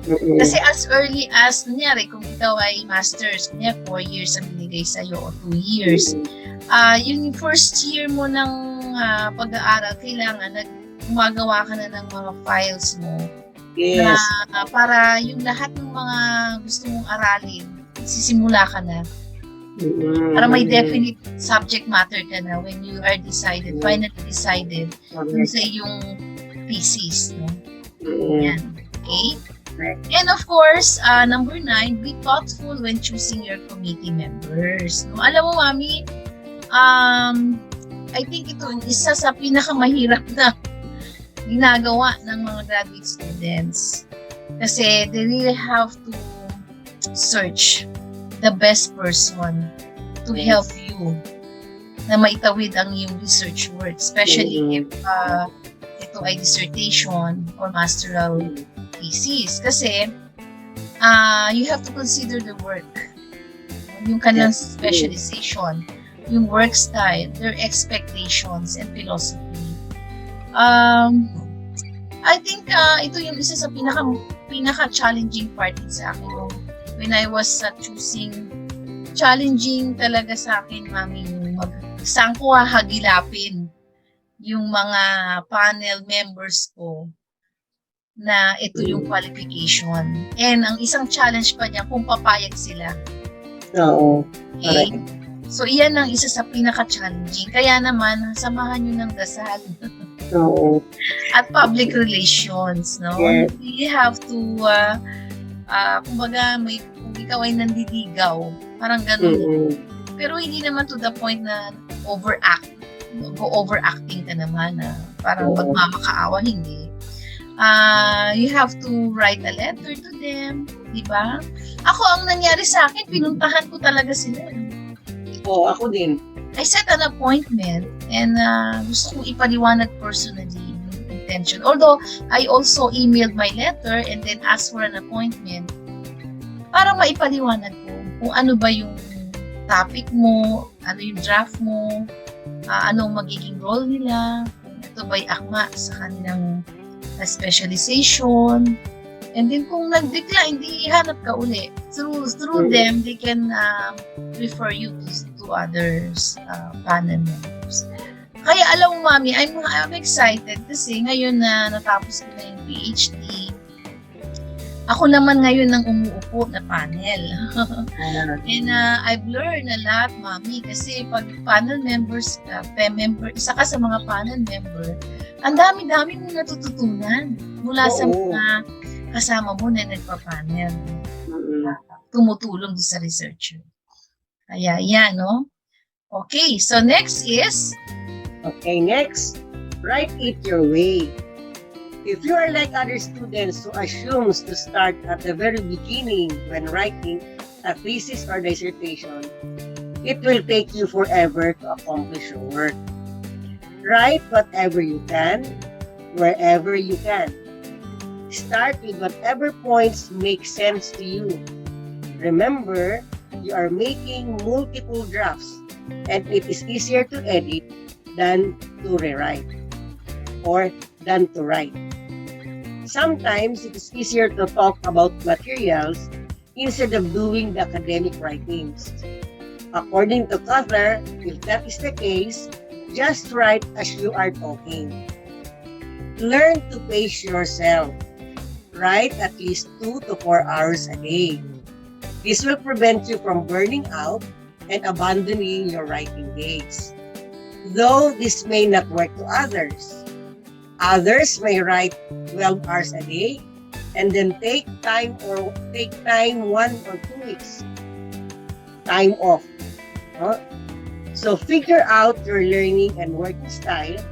Kasi as early as, kunyari, kung ikaw ay master's, kunyari 4 years ang binigay sa'yo o 2 years, yung first year mo ng pag-aaral, kailangan gumagawa ka na ng mga files mo na para yung lahat ng mga gusto mong aralin, sisimula ka na. Para may definite subject matter ka na when you are decided, finally decided kung sa iyong thesis. No? Yan. Okay? And of course, number 9, be thoughtful when choosing your committee members. No? Alam mo, Mami, I think ito isa sa pinakamahirap na ginagawa ng mga graduate students. Kasi they really have to search the best person to help you na maitawid ang iyong research work. Especially if ito ay dissertation or masteral thesis. Kasi you have to consider the work, yung kanilang specialization, yung work style, their expectations and philosophy. I think ito yung isa sa pinaka-challenging part sa akin when I was choosing. Challenging talaga sa akin, Mami, saan ko hagilapin yung mga panel members ko na ito yung qualification. And ang isang challenge pa niya kung papayag sila. Oo. Okay? So, iyan ang isa sa pinaka-challenging. Kaya naman, samahan nyo ng dasal. Oo. At public relations, no? Yes. You have to, kumbaga, kung ikaw ay nandiligaw, parang ganun. Pero hindi naman to the point na overacting ka naman na parang magmamakaawa, hindi. You have to write a letter to them, di ba? Ako, ang nangyari sa akin, pinuntahan ko talaga sila. Oo, ako din. I set an appointment and gusto kong ipaliwanag personally yung intention. Although, I also emailed my letter and then asked for an appointment para maipaliwanag ko kung ano ba yung topic mo, ano yung draft mo, anong magiging role nila, kung ito ba'y akma sa kanilang specialization, and then kung nag-decline, di hanap ka uli. Through them, they can refer you to others, panel members. Kaya alam mo, Mami, I'm excited kasi ngayon na natapos ko na yung PhD, ako naman ngayon ang umuupo na panel. And I've learned a lot, Mami, kasi pag panel members ka, isa ka sa mga panel member, ang dami-dami mo natututunan mula sa mga kasama mo na nagpa-panel. Tumutulong sa researcher. Kaya yan, no? Okay, so next is? Okay, next, write it your way. If you are like other students who assumes to start at the very beginning when writing a thesis or dissertation, it will take you forever to accomplish your work. Write whatever you can, wherever you can. Start with whatever points make sense to you. Remember, you are making multiple drafts and it is easier to edit than to rewrite or than to write. Sometimes it is easier to talk about materials instead of doing the academic writings. According to Cutler, if that is the case, just write as you are talking. Learn to pace yourself. Write at least 2 to 4 hours a day. This will prevent you from burning out and abandoning your writing days. Though this may not work to others. Others may write 12 hours a day and then take time 1 or 2 weeks. Time off. Huh? So figure out your learning and working style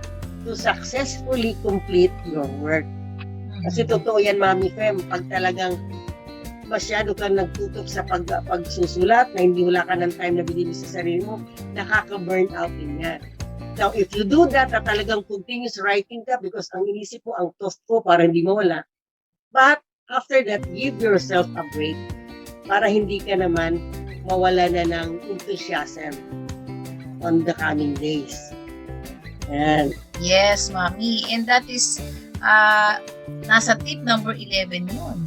to successfully complete your work. Kasi totoo yan, Mami Fem, pag talagang masyado kang nagtutok sa pagsusulat na hindi wala ka ng time na binili sa sarili mo, nakaka-burn out din yan. Now, if you do that, na talagang continuous writing ka because ang inisip mo, ang thought ko para hindi mawala. But after that, give yourself a break para hindi ka naman mawala na ng enthusiasm on the coming days. Yan. Yes, Mami. And that is, nasa tip number 11 yun.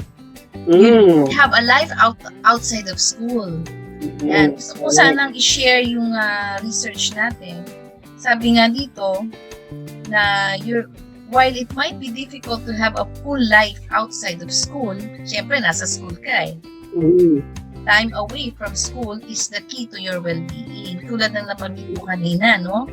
You have a life outside of school. Yan. Gusto ko sanang i-share yung research natin. Sabi nga dito, na while it might be difficult to have a full life outside of school, syempre nasa school ka eh. Time away from school is the key to your well-being. Tulad ng nabanggit mo kanina, no?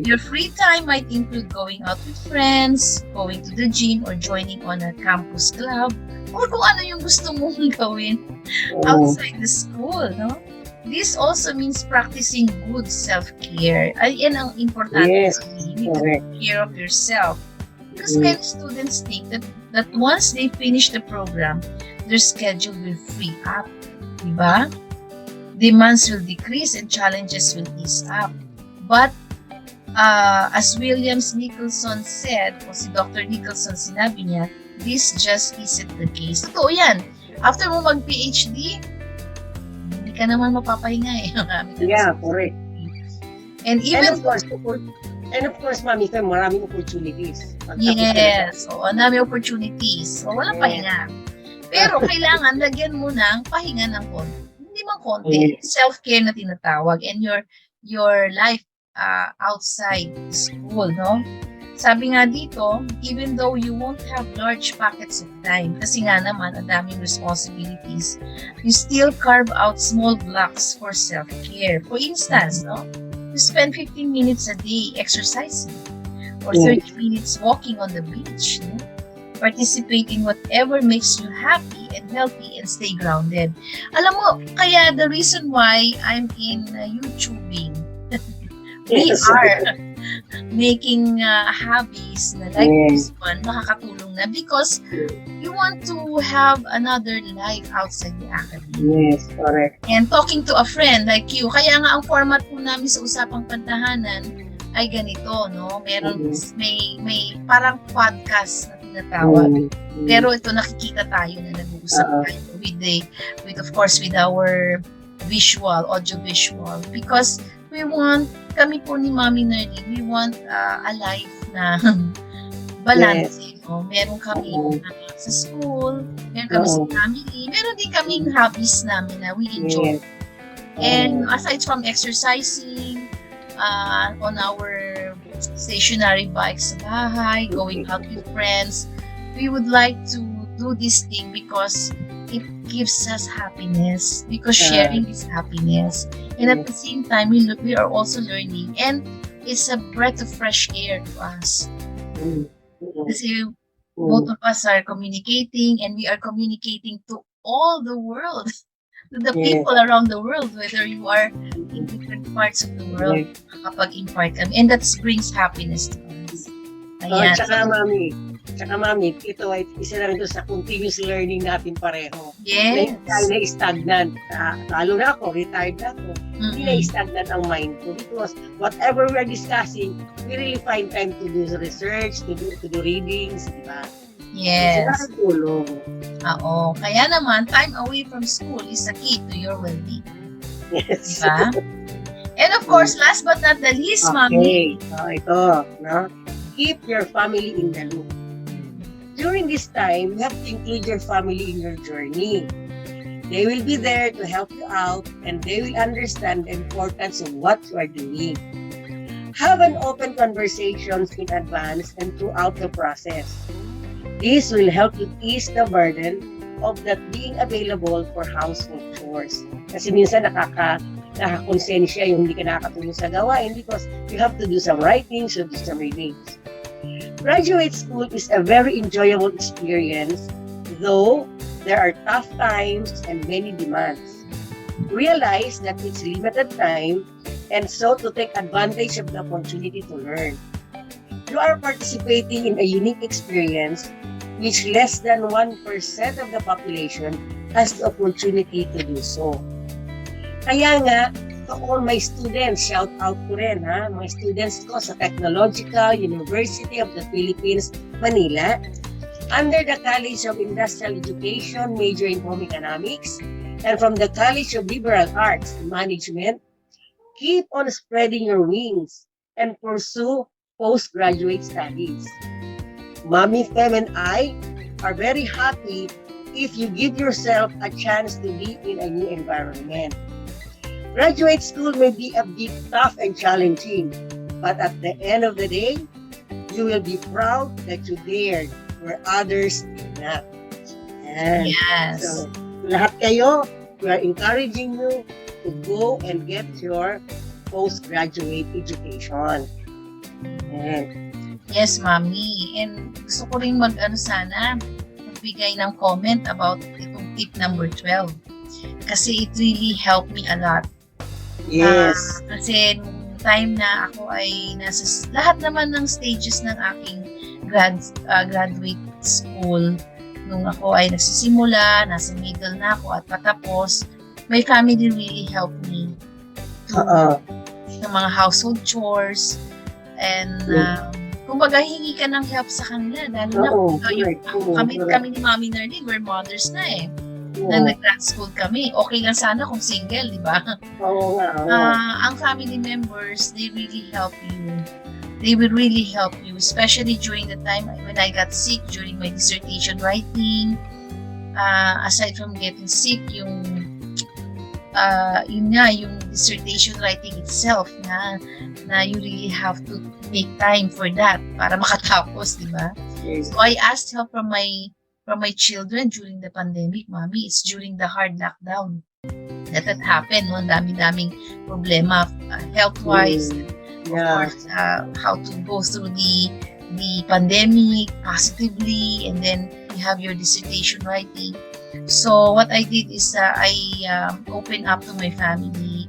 Your free time might include going out with friends, going to the gym, or joining on a campus club, or kung ano yung gusto mong gawin outside the school, no? This also means practicing good self-care. Ay, yan ang importante. Yes, you need to take care of yourself. Because many students think that once they finish the program, their schedule will free up. Diba? Demands will decrease and challenges will ease up. But as Williams Nicholson said, o si Dr. Nicholson sinabi niya, this just isn't the case. Totoo yan. After mo mag-PhD, hindi ka naman mapapahinga eh. Yeah, correct. And even And of course, Mami, maraming opportunities. yes, so dami opportunities. So walang pahinga. Pero kailangan lagyan mo ng pahinga ng konti. Hindi man konti, self-care na tinatawag, and your life outside school, no? Sabi nga dito, even though you won't have large pockets of time, kasi nga naman ang daming responsibilities, you still carve out small blocks for self-care. For instance, no? You spend 15 minutes a day exercising, or 30 minutes walking on the beach, no? Participate in whatever makes you happy and healthy and stay grounded. Alam mo, kaya the reason why I'm in YouTubing, we are making hobbies na like this one, makakatulong na because you want to have another life outside the academy. Yes, correct. And talking to a friend like you, kaya nga ang format po namin sa Usapang Pantahanan ay ganito, no? Meron, may parang podcast na tinatawag. Pero ito nakikita tayo na nag-uusap tayo with of course with our audio visual, because we want, kami po ni Mami Nerdy, we want a life na balance. No? Meron kami sa school, meron kami sa family, meron din kaming hobbies namin na we enjoy. And aside from exercising, on our stationary bikes sa bahay, going out with friends, we would like to do this thing because it gives us happiness, because sharing is happiness. And at the same time, we are also learning, and it's a breath of fresh air to us. Kasi both of us are communicating, and we are communicating to all the world, to the people around the world, whether you are in different parts of the world, kapag-impart kami. And that brings happiness to us. Ayan. Tsaka mami, ito ay isa na rin sa continuous learning natin pareho. Yes. Na stagnant. Lalo na ako, retired na ako. Hindi na stagnant ang mind ko because whatever we are discussing, we really find time to do research, to do readings, di ba? Yes. So, nakatulong. Oo. Kaya naman, time away from school is a key to your well-being. Yes. Diba? And of course, last but not the least, Mami. Ito, no? Keep your family in the loop. During this time, you have to include your family in your journey. They will be there to help you out, and they will understand the importance of what you are doing. Have an open conversations in advance and throughout the process. This will help you ease the burden of that being available for household chores. Kasi minsan nakakonsensya yung hindi ka nakakatulong sa gawain because you have to do some writing, so do some readings. Graduate school is a very enjoyable experience, though there are tough times and many demands. Realize that it's limited time, and so to take advantage of the opportunity to learn. You are participating in a unique experience which less than 1% of the population has the opportunity to do so. Kaya nga, to all my students, shout out ko rin, mga students ko sa Technological University of the Philippines, Manila, under the College of Industrial Education, major in Home Economics, and from the College of Liberal Arts and Management, keep on spreading your wings and pursue postgraduate studies. Mommy Fem and I are very happy if you give yourself a chance to be in a new environment. Graduate school may be a bit tough and challenging, but at the end of the day, you will be proud that you dared where others did not. And Yes. so, lahat kayo, we are encouraging you to go and get your postgraduate education. And, Yes, Mami. And gusto ko rin magbigay ng comment about itong tip number 12. Kasi it really helped me a lot. yes. Kasi nung time na ako ay nasa lahat naman ng stages ng aking graduate school, nung ako ay nagsisimula, nasa middle na ako at patapos, my family really helped me ng mga household chores and kumbaga hingi ka ng help sa kanila lalo na kami ni Mami Nerlin, we're mothers na na nag-grad school kami. Okay lang sana kung single, di ba? Oo nga. Ang family members, they really help you. They will really help you, especially during the time when I got sick during my dissertation writing. Aside from getting sick, yung dissertation writing itself na you really have to make time for that para makatapos, di ba? Yes. So I asked help from my children during the pandemic, Mami. It's during the hard lockdown that happened. Ang dami-daming problema health-wise. Of course, how to go through the pandemic positively, and then you have your dissertation writing. So what I did is I opened up to my family.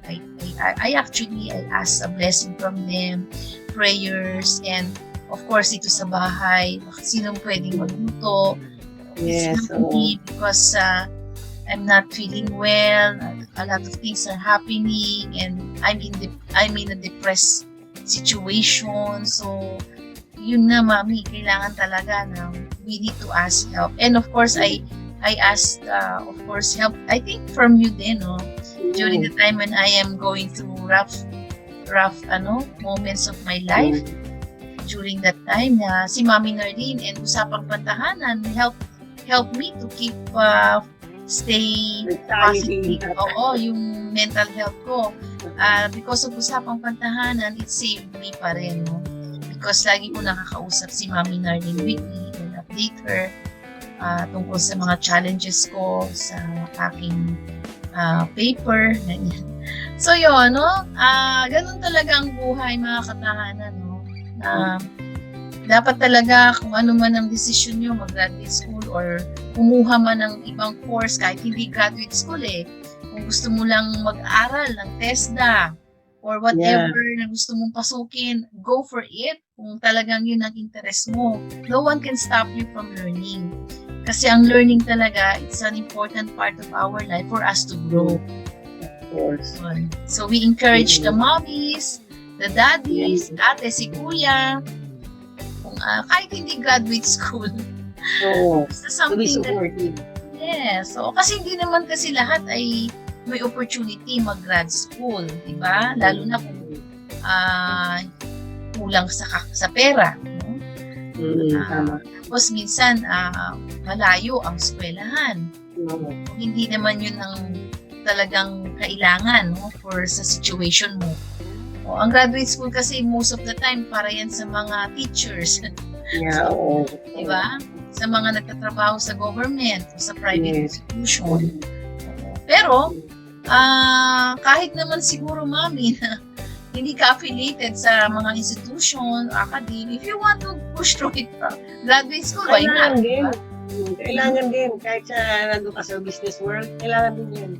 I actually asked a blessing from them, prayers, and of course dito sa bahay, sinong pwedeng magluto. Yes. Because I'm not feeling well. A lot of things are happening, and I'm in a depressed situation. So, yun na, Mami, kailangan talaga na we need to ask help. And of course, I asked, of course, help. I think from you din, no? During the time when I am going through rough moments of my life. During that time, si Mami Nerlin and Usapang Pantahanan help me to keep stay positive. Oo, yung mental health ko. Because of Usapang Pantahanan, it saved me pa rin, no? Because lagi ko nakakausap si Mami Nerlin weekly and update her tungkol sa mga challenges ko sa aking paper. So yun, no? Ganun talaga ang buhay, mga katahanan, no? Dapat talaga kung ano man ang decision nyo, mag-graduate school or kumuha man ng ibang course kahit hindi graduate school Kung gusto mo lang mag-aral ng TESDA or whatever na gusto mong pasukin, go for it. Kung talagang yun ang interest mo. No one can stop you from learning. Kasi ang learning talaga, it's an important part of our life for us to grow. Of course. So we encourage the mommies, the daddies, ate, si kuya, kahit hindi graduate school. Basta something so kasi hindi naman kasi lahat ay may opportunity mag-grad school, di ba? Lalo na kung kulang sa pera. No? Tapos minsan malayo ang eskwelahan. Kung hindi naman yun ang talagang kailangan, no, for sa situation mo. Ang graduate school kasi most of the time para yan sa mga teachers. Diba? Sa mga nagtatrabaho sa government o sa private institution. Pero, kahit naman siguro, Mami, na hindi ka affiliated sa mga institution, academy, if you want to push through it, graduate school, why not? Kailangan din. Kahit nandun ka sa business world, kailangan din yan.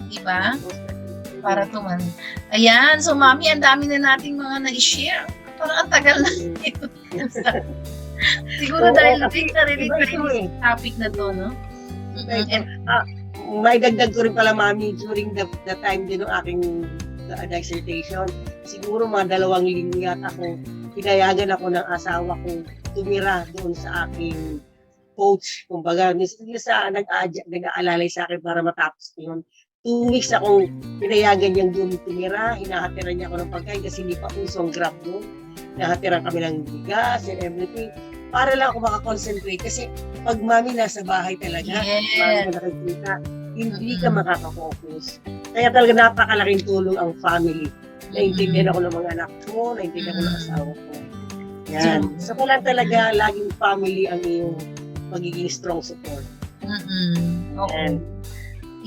Diba? Para tuman. Ayan, so Mami, ang dami na nating mga na-share. Parang ang tagal na ito. Siguro dahil na-relate sa topic na to, no? Perfect. May dagdag ko rin pala, Mami, during the time din ng aking dissertation. Siguro mga 2 linggo yata ako, pinayagan ako ng asawa kong tumira doon sa aking coach. Kumbaga, nag-aalalay sa akin para matapos ko yun. 2 weeks akong pinayagan niyang doon tumira. Hinahatiran niya ako ng pagkain kasi hindi pa usong grab doon. Hinahatiran kami ng bigas and everything. Para lang ako makakonsentrate. Kasi pag mami nasa bahay talaga, mami na nakikita, hindi ka makaka-focus. Kaya talaga napakalaking tulong ang family. Naintindihan ako ng mga anak ko, naintindihan ako ng asawa ko. Yan. So kailan talaga laging family ang iyong magiging strong support. Okay.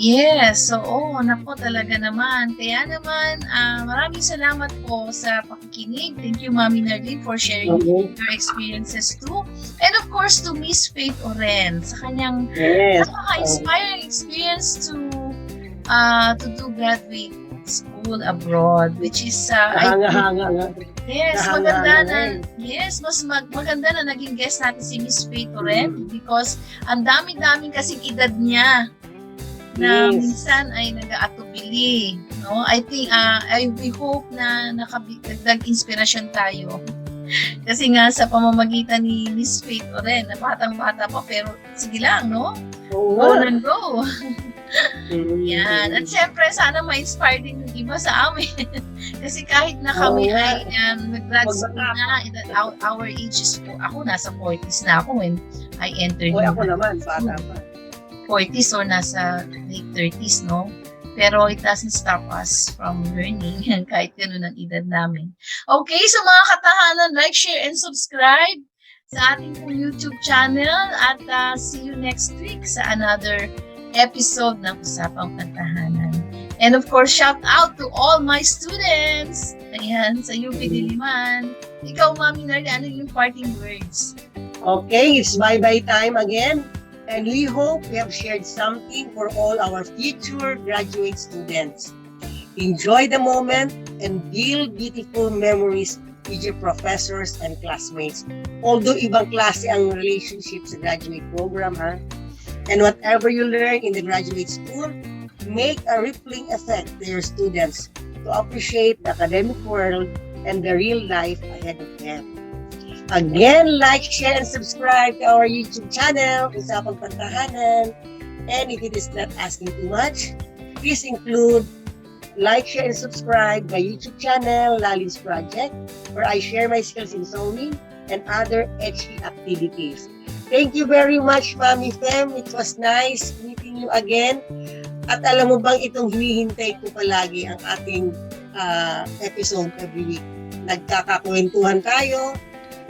Yes, so nako talaga naman. Kaya naman, maraming salamat po sa pakikinig. Thank you, Mami Nardine, for sharing your experiences too. And of course, to Miss Faith Oren, sa kanyang napaka-inspiring experience to do graduate school abroad, which is maganda na naging guest natin si Miss Faith Oren because ang daming-daming kasing edad niya na minsan ay nag-aatubili, no? I think we hope na nakabigdag inspirasyon tayo. Kasi nga sa pamamagitan ni Miss Faith Oren, na batang-bata pa pero sige lang, no? Go and go. Yan. At syempre, sana ma-inspire din yung iba sa amin. Kasi kahit na kami ay nag-grad school na, our age is po, ako nasa 40s na ako when I entered. Ako naman, bata pa. 40s or nasa late 30s, no? Pero it doesn't stop us from learning kahit gano'n ang edad namin. Okay, so mga katahanan, like, share, and subscribe sa ating YouTube channel at see you next week sa another episode ng Usapang Pantahanan. And of course, shout out to all my students! Ayan, sa UP Diliman. Ikaw, Mami Narda, ano yung parting words? Okay, it's bye-bye time again. And we hope we have shared something for all our future graduate students. Enjoy the moment and build beautiful memories with your professors and classmates. Although ibang klase ang relationship sa graduate program, ha? And whatever you learn in the graduate school, make a rippling effect to your students to appreciate the academic world and the real life ahead of them. Again, like, share, and subscribe to our YouTube channel, Usapang Pantahanan. And if it is not asking too much, please include like, share, and subscribe my YouTube channel, Lali's Project, where I share my skills in sewing and other HE activities. Thank you very much, Mami Fem. It was nice meeting you again. At alam mo bang itong hinihintay ko palagi ang ating episode every week. Nagkakakwentuhan tayo,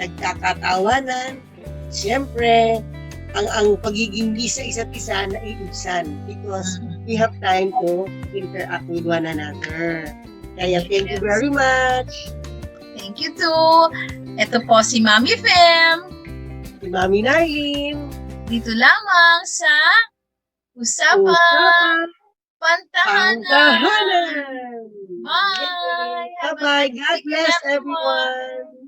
nagkakatawanan, siyempre, ang pagiging sa isa't isa na iibsan because we have time to interact with one another. Kaya thank you very much. Thank you too. Ito po si Mami Fem. Si Mami Narlene. Dito lamang sa Usapang Pantahanan. Bye! Bye-bye. God bless everyone.